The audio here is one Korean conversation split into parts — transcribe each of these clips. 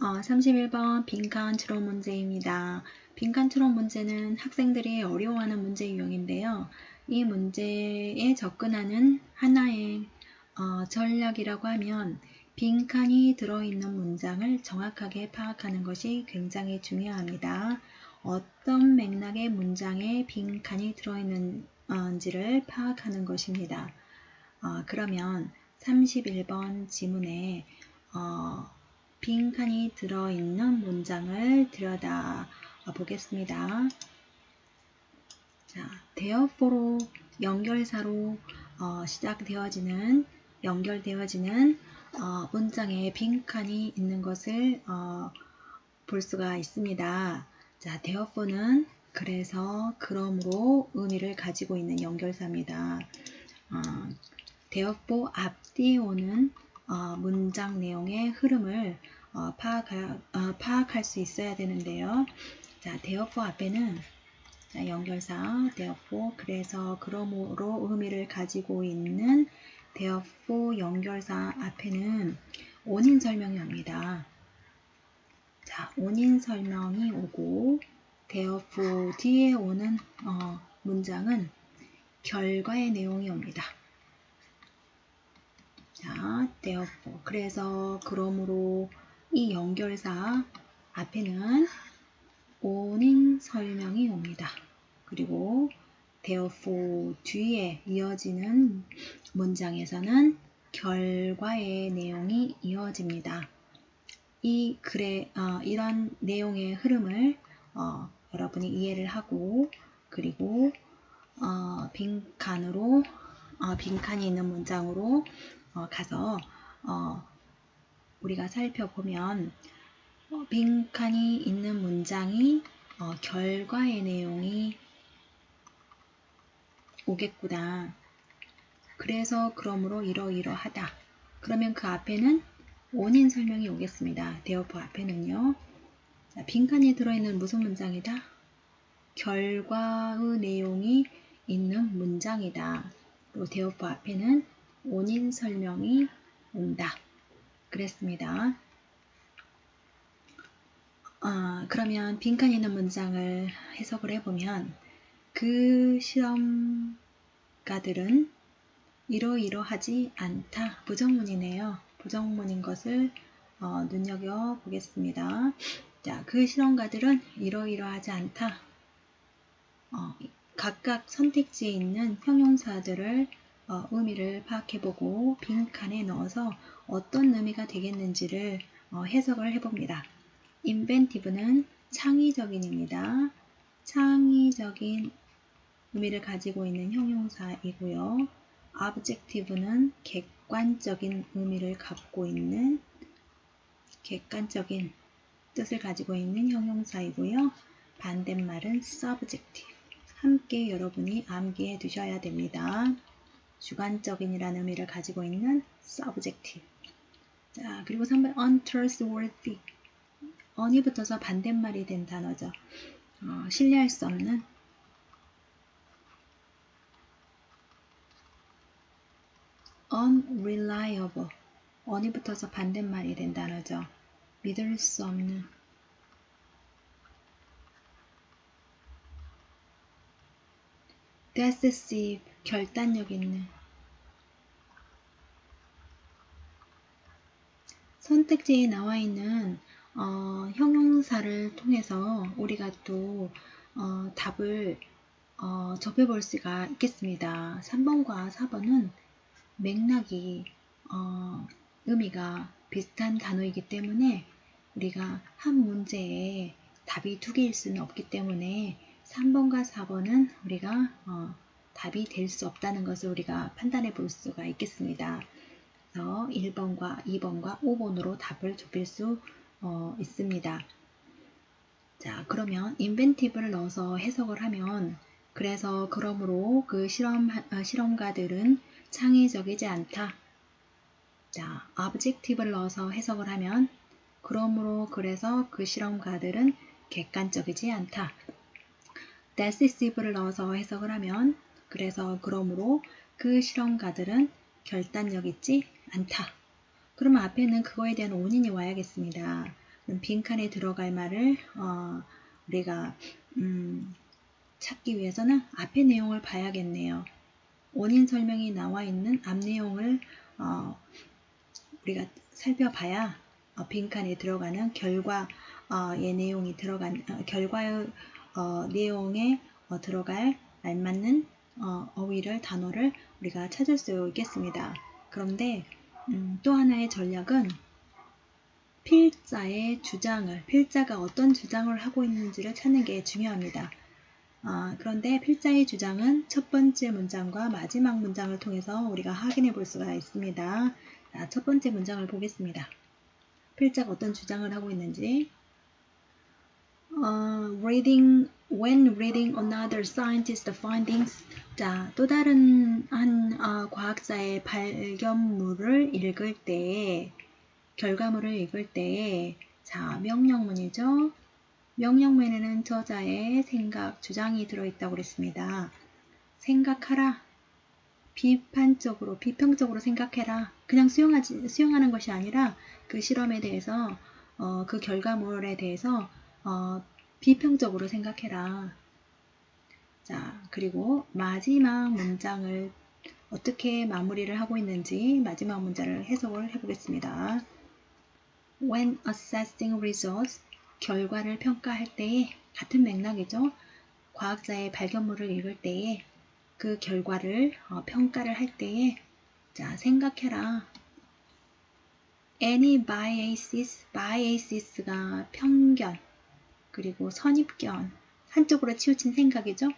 31번 빈칸 추론 문제입니다. 빈칸 추론 문제는 학생들이 어려워하는 문제 유형인데요. 이 문제에 접근하는 하나의 전략이라고 하면 빈칸이 들어있는 문장을 정확하게 파악하는 것이 굉장히 중요합니다. 어떤 맥락의 문장에 빈칸이 들어있는지를 파악하는 것입니다. 그러면 31번 지문에 빈칸이 들어있는 문장을 들여다 보겠습니다. 자, therefore 연결사로 연결되어지는 문장에 빈칸이 있는 것을 볼 수가 있습니다. 자, therefore는 그래서, 그러므로 의미를 가지고 있는 연결사입니다. therefore 앞뒤에 오는 문장 내용의 흐름을 파악할 수 있어야 되는데요. 자, therefore 앞에는 연결사 therefore 그래서, 그러므로 의미를 가지고 있는 therefore 연결사 앞에는 원인 설명이 옵니다. 자, 원인 설명이 오고 therefore 뒤에 오는 문장은 결과의 내용이 옵니다. 자, therefore 그래서, 그러므로 이 연결사 앞에는 원인 설명이 옵니다. 그리고 therefore 뒤에 이어지는 문장에서는 결과의 내용이 이어집니다. 이런 내용의 흐름을 여러분이 이해를 하고, 그리고 빈칸이 있는 문장으로 가서 우리가 살펴보면 빈칸이 있는 문장이 결과의 내용이 오겠구나. 그래서, 그러므로 이러이러하다. 그러면 그 앞에는 원인 설명이 오겠습니다. therefore 앞에는요. 자, 빈칸이 들어있는 무슨 문장이다? 결과의 내용이 있는 문장이다. 그리고 therefore 앞에는 원인 설명이 온다. 그랬습니다. 그러면 빈칸이 있는 문장을 해석을 해보면 그 실험가들은 이러이러하지 않다. 부정문이네요. 부정문인 것을 눈여겨보겠습니다. 자, 그 실험가들은 이러이러하지 않다. 각각 선택지에 있는 형용사들을 의미를 파악해보고 빈칸에 넣어서 어떤 의미가 되겠는지를 해석을 해봅니다. inventive는 창의적인입니다. 창의적인 의미를 가지고 있는 형용사이고요. objective는 객관적인 의미를 갖고 있는, 객관적인 뜻을 가지고 있는 형용사이고요. 반대말은 subjective. 함께 여러분이 암기해 두셔야 됩니다. 주관적인이라는 의미를 가지고 있는 subjective. 자, 그리고 3번 untrustworthy. on이 붙어서 반대말이 된 단어죠. 신뢰할 수 없는, unreliable. on이 붙어서 반대말이 된 단어죠. 믿을 수 없는, decisive. 결단력 있는. 선택지에 나와 있는 형용사를 통해서 우리가 또 답을 접해볼 수가 있겠습니다. 3번과 4번은 맥락이 의미가 비슷한 단어이기 때문에 우리가 한 문제에 답이 두 개일 수는 없기 때문에 3번과 4번은 우리가 답이 될 수 없다는 것을 우리가 판단해 볼 수가 있겠습니다. 그래서 1번과 2번과 5번으로 답을 좁힐 수 있습니다. 자, 그러면 inventive를 넣어서 해석을 하면, 그래서, 그러므로 그 실험가들은 창의적이지 않다. 자, objective를 넣어서 해석을 하면, 그러므로, 그래서 그 실험가들은 객관적이지 않다. decisive를 넣어서 해석을 하면, 그래서, 그러므로 그 실험가들은 결단력 있지 않다. 그러면 앞에는 그거에 대한 원인이 와야겠습니다. 그럼 빈칸에 들어갈 말을 우리가 찾기 위해서는 앞의 내용을 봐야겠네요. 원인 설명이 나와 있는 앞 내용을 우리가 살펴봐야 빈칸에 들어가는 결과의 내용이 들어간 결과의 내용에 들어갈 알맞는 어휘를 단어를 우리가 찾을 수 있겠습니다. 그런데 또 하나의 전략은 필자가 어떤 주장을 하고 있는지를 찾는 게 중요합니다. 그런데 필자의 주장은 첫 번째 문장과 마지막 문장을 통해서 우리가 확인해 볼 수가 있습니다. 자, 첫 번째 문장을 보겠습니다. 필자가 어떤 주장을 하고 있는지. When reading another scientist's findings. 자, 또 다른 한 과학자의 발견물을 읽을 때, 결과물을 읽을 때, 자, 명령문이죠. 명령문에는 저자의 생각, 주장이 들어있다고 그랬습니다. 생각하라. 비평적으로 생각해라. 그냥 수용하는 것이 아니라 그 실험에 대해서, 그 결과물에 대해서 비평적으로 생각해라. 자, 그리고 마지막 문장을 어떻게 마무리를 하고 있는지 마지막 문장을 해석을 해보겠습니다. When assessing results, 결과를 평가할 때에 같은 맥락이죠. 과학자의 발견물을 읽을 때에 그 결과를 평가를 할 때에 자, 생각해라. Any biases가 편견, 그리고 선입견, 한쪽으로 치우친 생각이죠.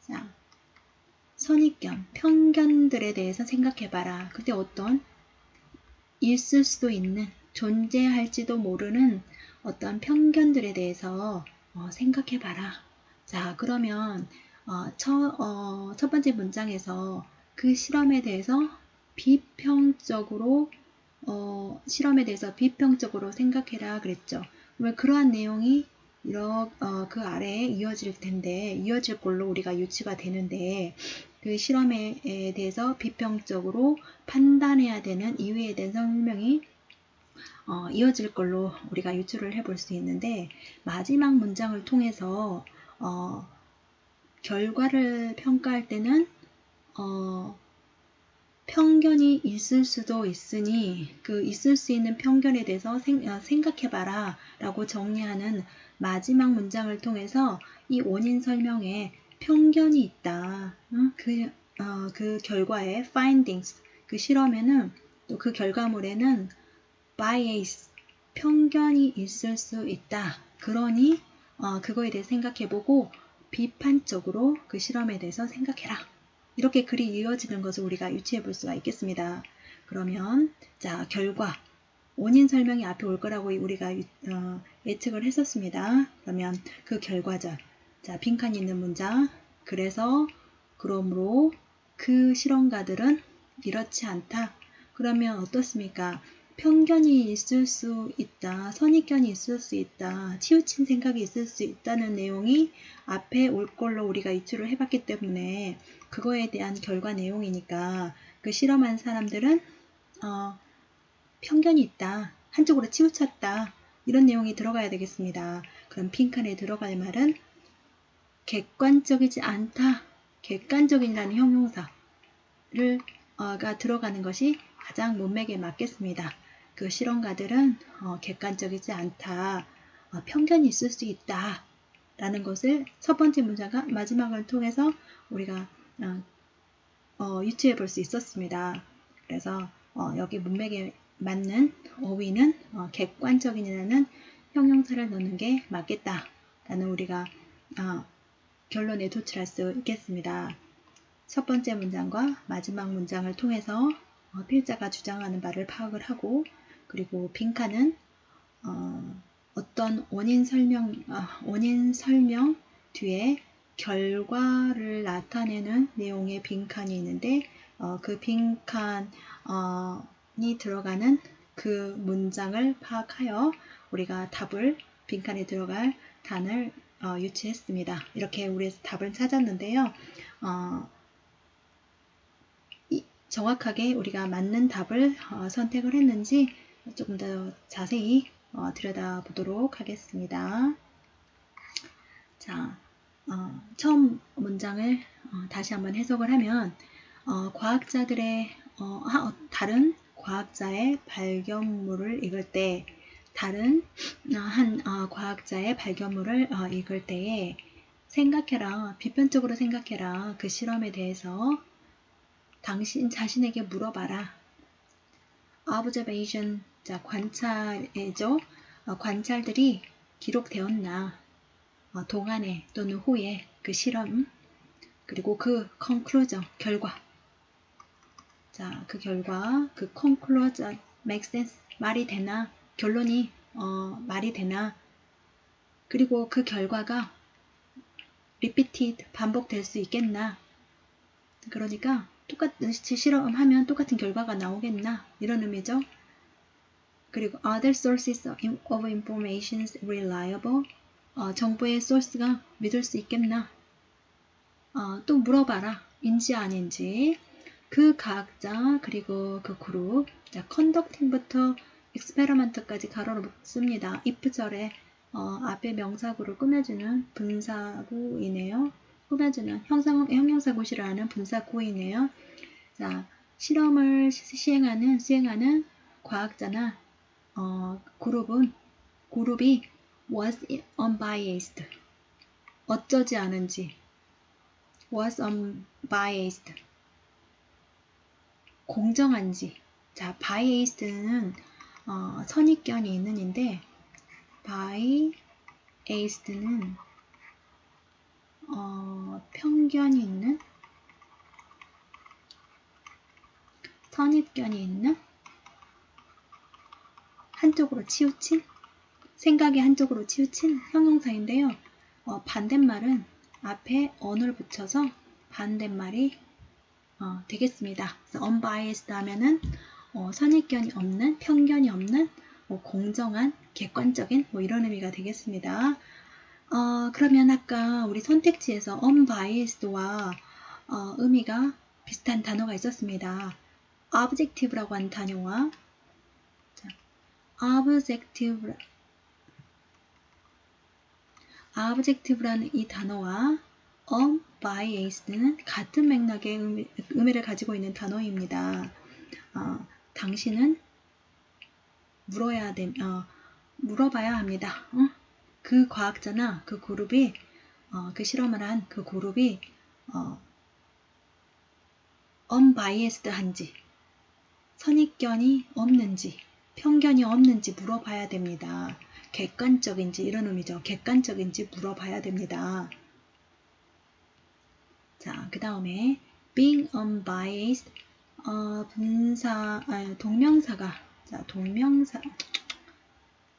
자, 선입견, 편견들에 대해서 생각해봐라. 그때 어떤 있을 수도 있는, 존재할지도 모르는 어떤 편견들에 대해서 생각해봐라. 자, 그러면 첫 번째 문장에서 그 실험에 대해서 비평적으로 생각해라 그랬죠. 그러면 그러한 내용이 그 아래에 이어질 걸로 우리가 유추가 되는데, 그 실험에 대해서 비평적으로 판단해야 되는 이유에 대한 설명이 이어질 걸로 우리가 유추를 해볼 수 있는데, 마지막 문장을 통해서 결과를 평가할 때는 편견이 있을 수도 있으니 그 있을 수 있는 편견에 대해서 생각해봐라 라고 정리하는 마지막 문장을 통해서 이 원인 설명에 편견이 있다. 그 결과의 findings, 그 실험에는 또 그 결과물에는 bias, 편견이 있을 수 있다. 그러니 그거에 대해 생각해보고 비판적으로 그 실험에 대해서 생각해라. 이렇게 글이 이어지는 것을 우리가 유추해 볼 수가 있겠습니다. 그러면 자, 결과, 원인 설명이 앞에 올 거라고 우리가 예측을 했었습니다. 그러면 그 결과절, 자, 빈칸이 있는 문장, 그러므로 그 실험가들은 이렇지 않다. 그러면 어떻습니까? 편견이 있을 수 있다, 선입견이 있을 수 있다, 치우친 생각이 있을 수 있다는 내용이 앞에 올 걸로 우리가 유추를 해봤기 때문에 그거에 대한 결과 내용이니까 그 실험한 사람들은 편견이 있다, 한쪽으로 치우쳤다, 이런 내용이 들어가야 되겠습니다. 그럼 빈칸에 들어갈 말은 객관적이지 않다, 객관적이라는 형용사가 들어가는 것이 가장 문맥에 맞겠습니다. 그 실험가들은 객관적이지 않다, 편견이 있을 수 있다 라는 것을 첫 번째 문장과 마지막을 통해서 우리가 유추해 볼 수 있었습니다. 그래서 여기 문맥에 맞는 어휘는 객관적인이라는 형용사를 넣는 게 맞겠다 라는 우리가 결론에 도출할 수 있겠습니다. 첫 번째 문장과 마지막 문장을 통해서 필자가 주장하는 바를 파악을 하고, 그리고 빈칸은 어떤 원인 설명 뒤에 결과를 나타내는 내용의 빈칸이 있는데 그 빈칸이 들어가는 그 문장을 파악하여 우리가 빈칸에 들어갈 단을 유추했습니다. 이렇게 우리 답을 찾았는데요. 정확하게 우리가 맞는 답을 선택을 했는지 조금 더 자세히 들여다보도록 하겠습니다. 자, 처음 문장을 다시 한번 해석을 하면 과학자들의 다른 과학자의 발견물을 읽을 때 다른 한 과학자의 발견물을 읽을 때에 생각해라. 비판적으로 생각해라. 그 실험에 대해서 당신 자신에게 물어봐라. observation, 자, 관찰이죠. 관찰들이 기록되었나? 동안에 또는 후에 그 실험, 그리고 그 conclusion, 결과. 자, 그 결과, 그 conclusion, make sense, 말이 되나? 결론이 말이 되나? 그리고 그 결과가 repeated, 반복될 수 있겠나? 그러니까 똑같은 실험하면 똑같은 결과가 나오겠나? 이런 의미죠. 그리고 other sources of information reliable, 정보의 소스가 믿을 수 있겠나? 또 물어봐라. 인지 아닌지. 그 과학자 그리고 그 그룹. 자, conducting부터 experiment까지 가로로 묶습니다. if절에 앞에 명사구를 꾸며주는 분사구이네요. 꾸며주는 형용사구시를 하는 분사구이네요. 자, 실험을 수행하는 과학자나 그룹이 was unbiased. 어쩌지 않은지. was unbiased. 공정한지. 자, biased는 선입견이 있는인데 biased는 편견이 있는, 선입견이 있는, 한쪽으로 치우친, 생각이 한쪽으로 치우친 형용사인데요. 반대말은 앞에 on을 붙여서 반대말이 되겠습니다. 그래서 unbiased 하면은 선입견이 없는, 편견이 없는, 공정한, 객관적인 이런 의미가 되겠습니다. 그러면 아까 우리 선택지에서 unbiased와 의미가 비슷한 단어가 있었습니다. objective라고 하는 단어와 objective라는 이 단어와 unbiased는 같은 맥락의 의미를 가지고 있는 단어입니다. 당신은 물어봐야 합니다. 그 과학자나 그 그룹이 그 실험을 한 그 그룹이 unbiased한지, 선입견이 없는지, 편견이 없는지 물어봐야 됩니다. 객관적인지 이런 의미죠. 객관적인지 물어봐야 됩니다. 자, 그 다음에 being unbiased, 동명사가, 자, 동명사,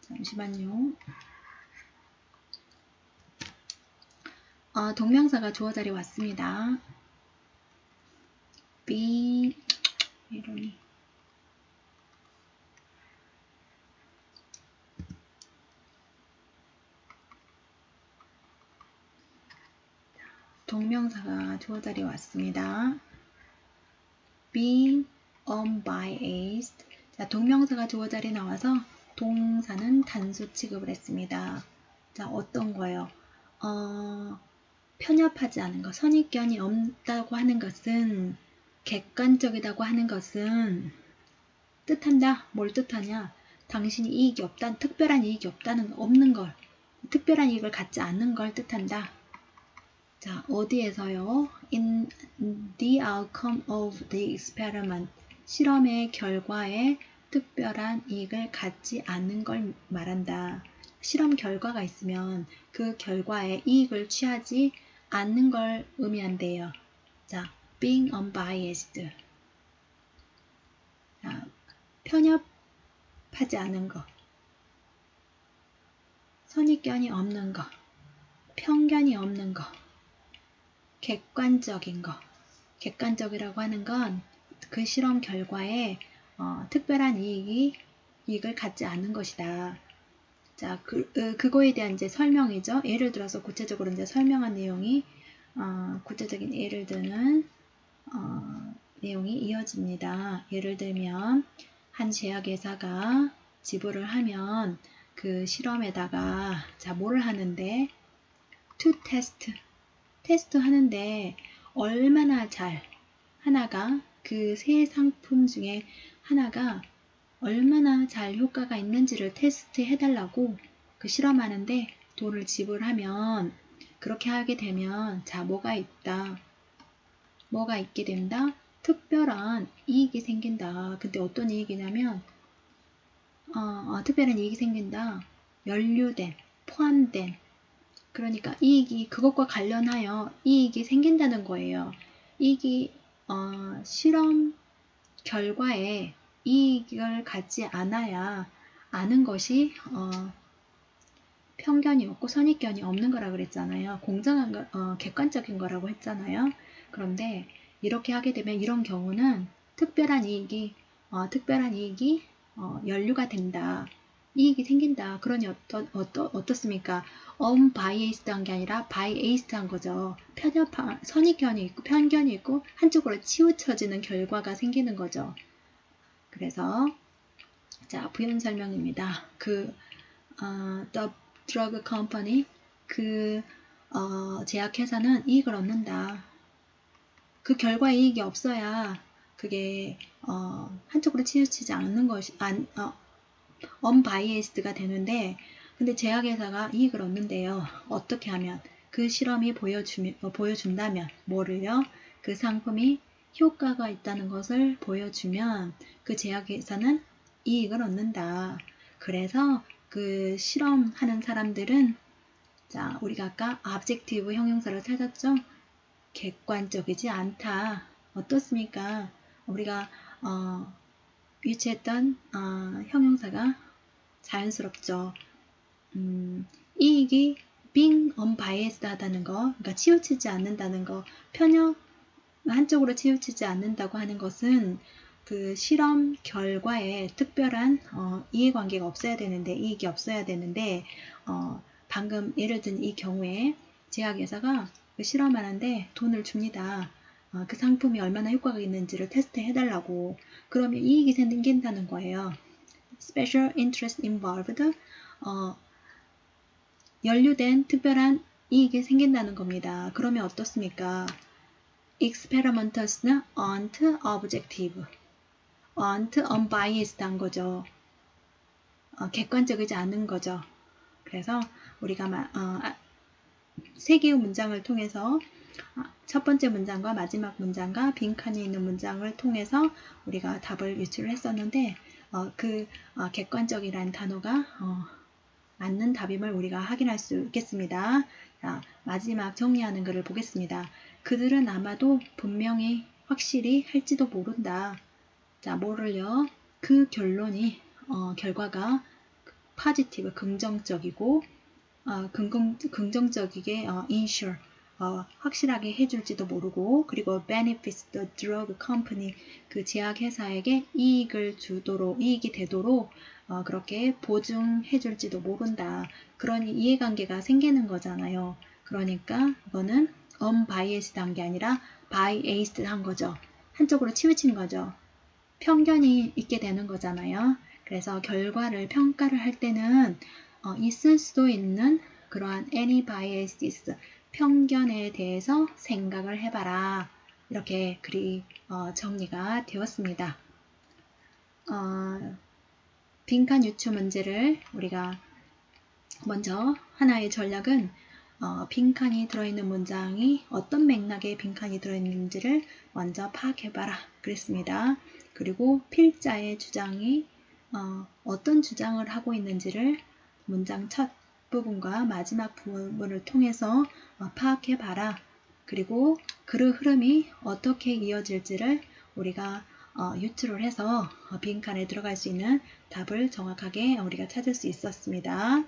잠시만요. 동명사가 주어 자리에 왔습니다. 이러니. 동명사가 주어 자리에 왔습니다. being unbiased. 자, 동명사가 주어 자리에 나와서 동사는 단수 취급을 했습니다. 자, 어떤 거요? 편협하지 않은 것, 선입견이 없다고 하는 것은, 객관적이다고 하는 것은 뜻한다. 뭘 뜻하냐? 당신이 이익이 없다, 특별한 이익이 없는 걸, 특별한 이익을 갖지 않는 걸 뜻한다. 자, 어디에서요? In the outcome of the experiment. 실험의 결과에 특별한 이익을 갖지 않는 걸 말한다. 실험 결과가 있으면 그 결과에 이익을 취하지 않는 걸 의미한대요. 자, being unbiased. 자, 편협하지 않은 것, 선입견이 없는 것, 편견이 없는 것, 객관적인 것. 객관적이라고 하는 건 그 실험 결과에 특별한 이익을 갖지 않는 것이다. 자, 그거에 대한 이제 설명이죠. 예를 들어서 구체적으로 이제 설명한 내용이 구체적인 예를 드는 내용이 이어집니다. 예를 들면 한 제약회사가 지불을 하면 그 실험에다가 자 뭐를 하는데 to test 테스트 하는데 얼마나 잘 하나가 그 세 상품 중에 하나가 얼마나 잘 효과가 있는지를 테스트 해달라고 그 실험하는데 돈을 지불하면 그렇게 하게 되면 자 뭐가 있다. 뭐가 있게 된다? 특별한 이익이 생긴다. 근데 어떤 이익이냐면 특별한 이익이 생긴다. 연루된, 포함된 그러니까 이익이 그것과 관련하여 이익이 생긴다는 거예요. 이익이 실험 결과에 이익을 갖지 않아야 아는 것이 편견이 없고 선입견이 없는 거라 그랬잖아요. 공정한 거, 객관적인 거라고 했잖아요. 그런데 이렇게 하게 되면 이런 경우는 특별한 이익이 연루가 된다. 이익이 생긴다. 그러니 어떻습니까? unbiased한 게 아니라 biased한 거죠. 선입견이 있고 편견이 있고 한쪽으로 치우쳐지는 결과가 생기는 거죠. 그래서 자 부연 설명입니다. The drug company 제약회사는 이익을 얻는다. 그 결과 이익이 없어야 그게 한쪽으로 치우치지 않는 것이 unbiased가 되는데 근데 제약회사가 이익을 얻는데요. 어떻게 하면 그 실험이 보여준다면 뭐를요? 그 상품이 효과가 있다는 것을 보여주면 그 제약회사는 이익을 얻는다. 그래서 그 실험하는 사람들은 자 우리가 아까 objective 형용사를 찾았죠? 객관적이지 않다. 어떻습니까? 우리가 유치했던 형용사가 자연스럽죠. 이익이 being unbiased 하다는 거, 그러니까 치우치지 않는다는 거, 편협 한쪽으로 치우치지 않는다고 하는 것은 그 실험 결과에 특별한 이해관계가 없어야 되는데 이익이 없어야 되는데 방금 예를 든 이 경우에 제약회사가 그 실험하는데 돈을 줍니다. 그 상품이 얼마나 효과가 있는지를 테스트 해달라고. 그러면 이익이 생긴다는 거예요. Special interest involved. 연루된 특별한 이익이 생긴다는 겁니다. 그러면 어떻습니까? Experimenters aren't objective. aren't unbiased 한 거죠. 객관적이지 않은 거죠. 그래서 우리가 세 개의 문장을 통해서 첫 번째 문장과 마지막 문장과 빈칸이 있는 문장을 통해서 우리가 답을 유출을 했었는데 객관적이라는 단어가 맞는 답임을 우리가 확인할 수 있겠습니다. 자, 마지막 정리하는 글을 보겠습니다. 그들은 아마도 분명히 확실히 할지도 모른다. 자, 뭐를요? 그 결론이 결과가 positive, 긍정적이고 긍정적이게 ensure, 확실하게 해줄지도 모르고 그리고 benefits the drug company, 그 제약회사에게 이익이 되도록 그렇게 보증해줄지도 모른다. 그러니 이해관계가 생기는 거잖아요. 그러니까 이거는 unbiased 한 게 아니라 biased 한 거죠. 한쪽으로 치우친 거죠. 편견이 있게 되는 거잖아요. 그래서 결과를 평가를 할 때는 있을 수도 있는 그러한 any biases, 편견에 대해서 생각을 해봐라. 이렇게 글이 정리가 되었습니다. 빈칸 유추 문제를 우리가 먼저 하나의 전략은 빈칸이 들어있는 문장이 어떤 맥락의 빈칸이 들어있는지를 먼저 파악해봐라 그랬습니다. 그리고 필자의 주장이 어떤 주장을 하고 있는지를 문장 첫 부분과 마지막 부분을 통해서 파악해봐라. 그리고 글의 흐름이 어떻게 이어질지를 우리가 유추를 해서 빈칸에 들어갈 수 있는 답을 정확하게 우리가 찾을 수 있었습니다.